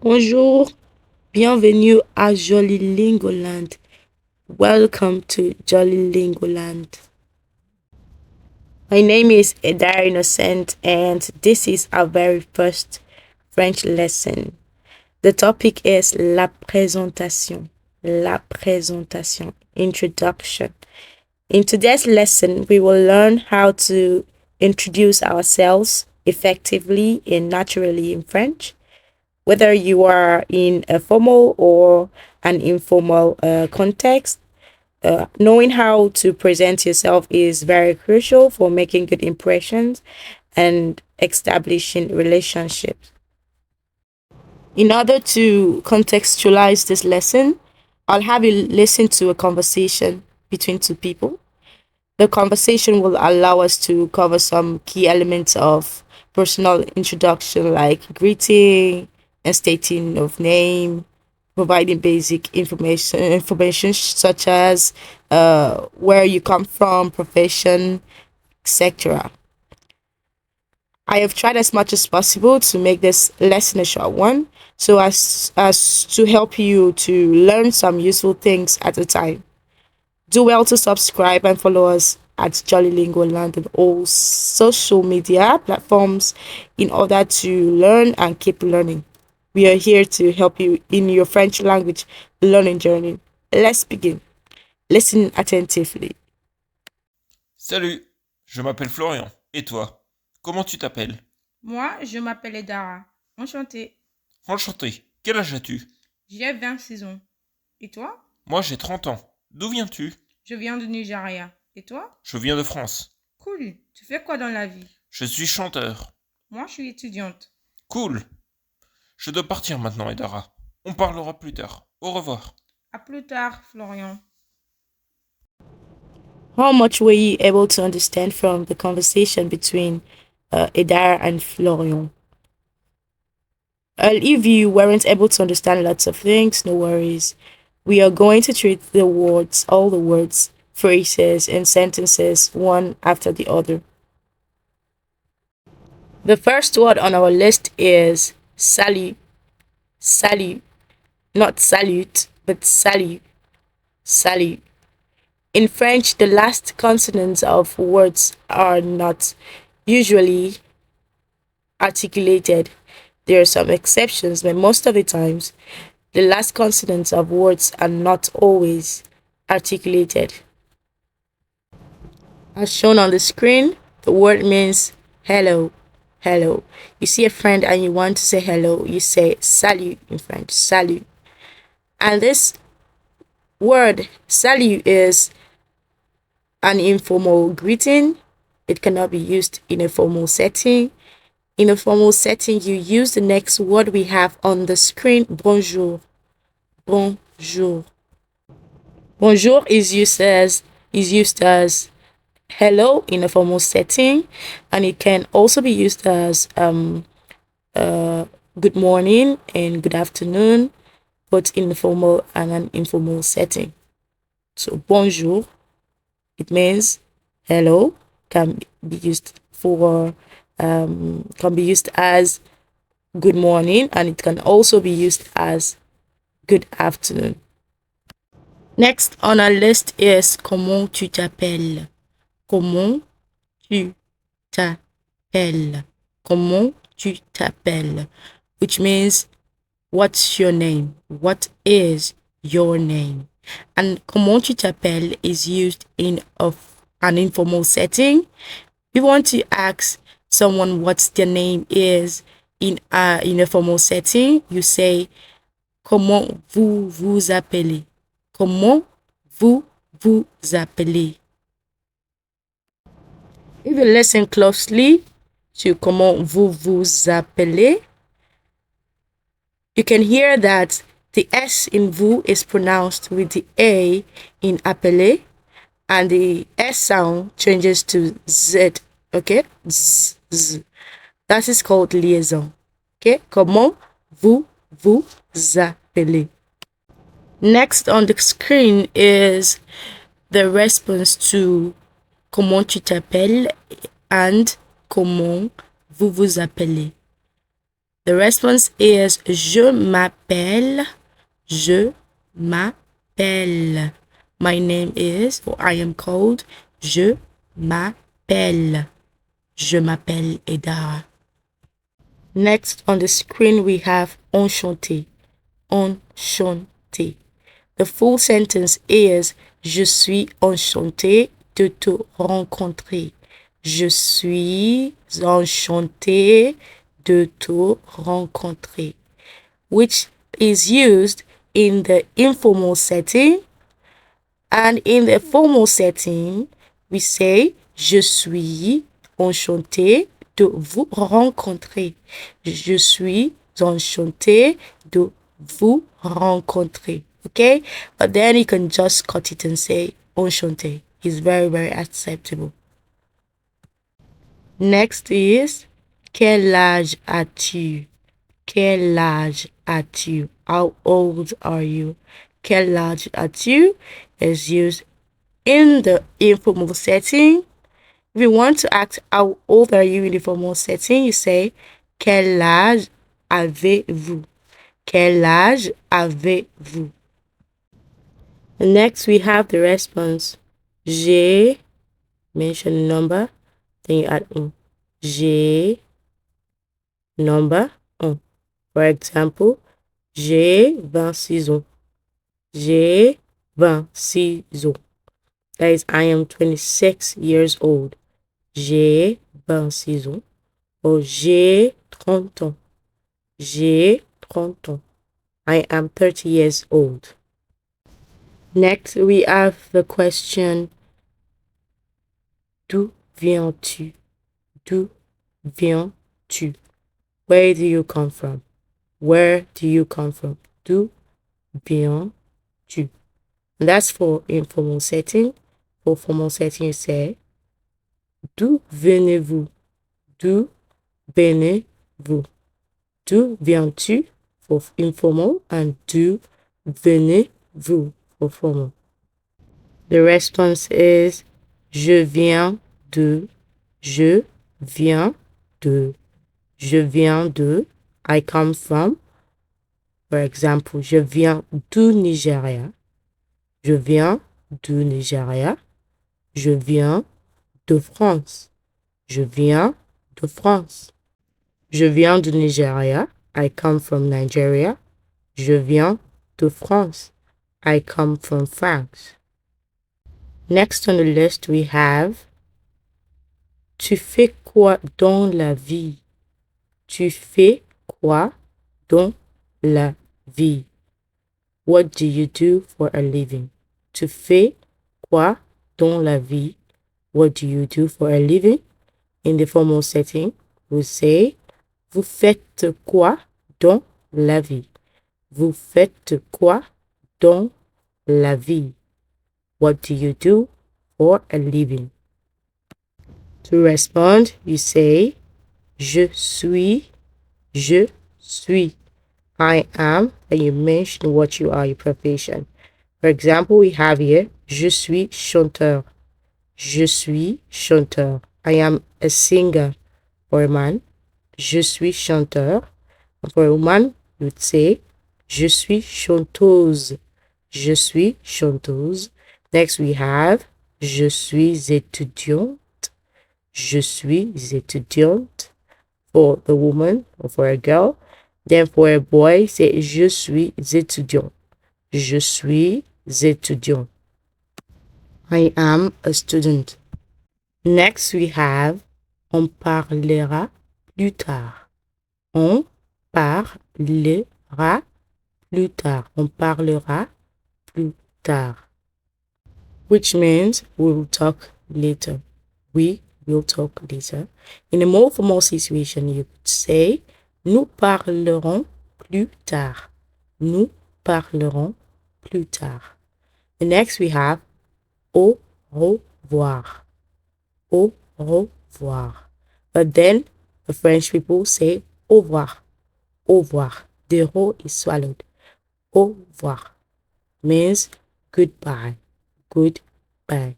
Bonjour, bienvenue à Jollylingoland. Welcome to Jollylingoland. My name is Edar Innocent, and this is our very first French lesson. The topic is la présentation. La présentation, introduction. In today's lesson, we will learn how to introduce ourselves effectively and naturally in French, whether you are in a formal or an informal context. Knowing how to present yourself is very crucial for making good impressions and establishing relationships. In order to contextualize this lesson, I'll have you listen to a conversation between two people. The conversation will allow us to cover some key elements of personal introduction like greeting and stating of name, providing basic information such as where you come from, profession, etc. I have tried as much as possible to make this lesson a short one, so as to help you to learn some useful things at a time. Do well to subscribe and follow us at Jollylingoland on all social media platforms in order to learn and keep learning. We are here to help you in your French language learning journey. Let's begin. Listen attentively. Salut, je m'appelle Florian. Et toi? Comment tu t'appelles? Moi, je m'appelle Dara. Enchantée. Enchanté. Quel âge as-tu? J'ai 26 ans. Et toi? Moi j'ai 30 ans. D'où viens-tu? Je viens du Nigeria. Et toi? Je viens de France. Cool. Tu fais quoi dans la vie? Je suis chanteur. Moi, je suis étudiante. Cool. Je dois partir maintenant, Edara. On parlera plus tard. Au revoir. À plus tard, Florian. How much were you able to understand from the conversation between Edar and Florian? If you weren't able to understand lots of things, no worries. We are going to treat all the words, phrases, and sentences one after the other. The first word on our list is salut. Salut. Not salute, but salut. Salut. In French, the last consonants of words are not usually articulated. There are some exceptions, but most of the times, the last consonants of words are not always articulated. As shown on the screen, the word means hello. Hello. You see a friend and you want to say hello, you say salut in French. Salut. And this word salut is an informal greeting. It cannot be used in a formal setting. In a formal setting, you use the next word we have on the screen, bonjour. Bonjour. Bonjour is used as hello in a formal setting, and it can also be used as good morning and good afternoon, both in a formal and an informal setting. So bonjour, it means hello, can be used as good morning, and it can also be used as good afternoon. Next on our list is comment tu t'appelles? Comment tu t'appelles? Comment tu t'appelles? Which means what's your name? What is your name? And comment tu t'appelles is used in an informal setting. We want to ask someone what their name is in a formal setting. You say comment vous vous appelez? Comment vous vous appelez? If you listen closely to comment vous vous appelez, you can hear that the S in vous is pronounced with the A in appelé, and the S sound changes to Z. Okay? Z, Z. That is called liaison. Okay? Comment vous vous appelez? Next on the screen is the response to comment tu t'appelles and comment vous vous appelez. The response is je m'appelle. Je m'appelle. My name is, or I am called. Je m'appelle. Je m'appelle Eda. Next on the screen we have enchanté. Enchanté. The full sentence is je suis enchanté de te rencontrer. Je suis enchanté de te rencontrer, which is used in the informal setting, and in the formal setting we say je suis enchanté de vous rencontrer. Je suis enchanté de vous rencontrer. Okay? But then you can just cut it and say enchanté. It's very, very acceptable. Next is quel âge as-tu? Quel âge as-tu? How old are you? Quel âge as-tu is used in the informal setting. If you want to ask how old are you in the formal setting, you say quel âge avez-vous? Quel âge avez-vous? Next we have the response. J'ai, mention the number, then you add un. J'ai, number, un. For example, j'ai 26 ans. J'ai 26 ans. That is, I am 26 years old. J'ai 26 ans. Or j'ai 30 ans. J'ai 30 ans. I am 30 years old. Next, we have the question, d'où viens-tu? D'où viens-tu? Where do you come from? Where do you come from? D'où viens-tu? And that's for informal setting. For formal setting, you say, d'où venez-vous? D'où venez-vous? D'où viens-tu? For informal, and d'où venez-vous? For formal. The response is je viens de, je viens de, je viens de, I come from. For example, je viens du Nigeria. Je viens du Nigeria. Je viens de France. Je viens de France. Je viens du Nigeria. I come from Nigeria. Je viens de France. I come from France. Next on the list we have tu fais quoi dans la vie? Tu fais quoi dans la vie? What do you do for a living? Tu fais quoi dans la vie? What do you do for a living? In the formal setting, we say vous faites quoi dans la vie? Vous faites quoi dans la vie? What do you do for a living? To respond, you say je suis, I am, and you mention what you are, your profession. For example, we have here je suis chanteur. Je suis chanteur. I am a singer. For a man, je suis chanteur. For a woman, you would say je suis chanteuse. Je suis chanteuse. Next, we have je suis étudiante. Je suis étudiante. For the woman or for a girl. Then for a boy, say je suis étudiant. Je suis étudiant. I am a student. Next, we have on parlera plus tard. On parlera plus tard. On parlera plus tard. Which means we will talk later. We will talk later. In a more formal situation, you could say nous parlerons plus tard. Nous parlerons plus tard. And next we have au revoir. Au revoir. But then the French people say au revoir. Au revoir. The ro is swallowed. Au revoir means goodbye. Goodbye.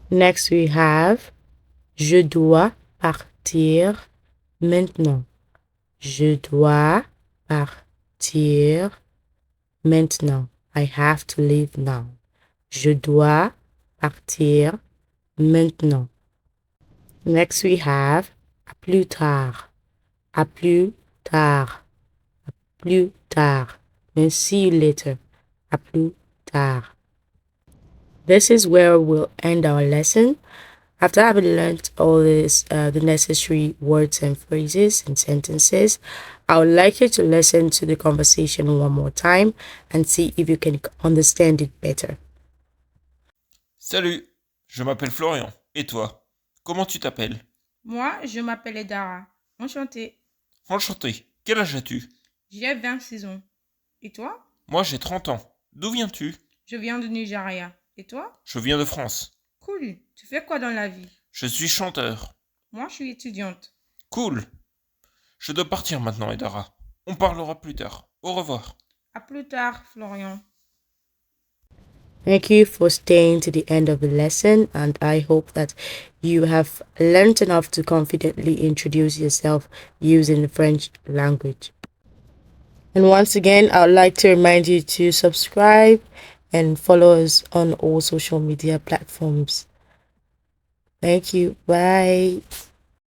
Next we have je dois partir maintenant. Je dois partir maintenant. I have to leave now. Je dois partir maintenant. Next we have à plus tard. À plus tard. Plus tard. And see you later. À plus tard. This is where we'll end our lesson. After having learned all this, the necessary words and phrases and sentences, I would like you to listen to the conversation one more time and see if you can understand it better. Salut, je m'appelle Florian. Et toi? Comment tu t'appelles? Moi, je m'appelle Dara. Enchantée. Enchanté. Quel âge as-tu? J'ai 26 ans. Et toi? Moi, j'ai 30 ans. D'où viens-tu? Je viens du Nigeria. Et toi? Je viens de France. Cool. Tu fais quoi dans la vie? Je suis chanteur. Moi, je suis étudiante. Cool. Je dois partir maintenant, Edara. On parlera plus tard. Au revoir. À plus tard, Florian. Thank you for staying to the end of the lesson, and I hope that you have learned enough to confidently introduce yourself using the French language. And once again, I would like to remind you to subscribe and follow us on all social media platforms. Thank you. Bye.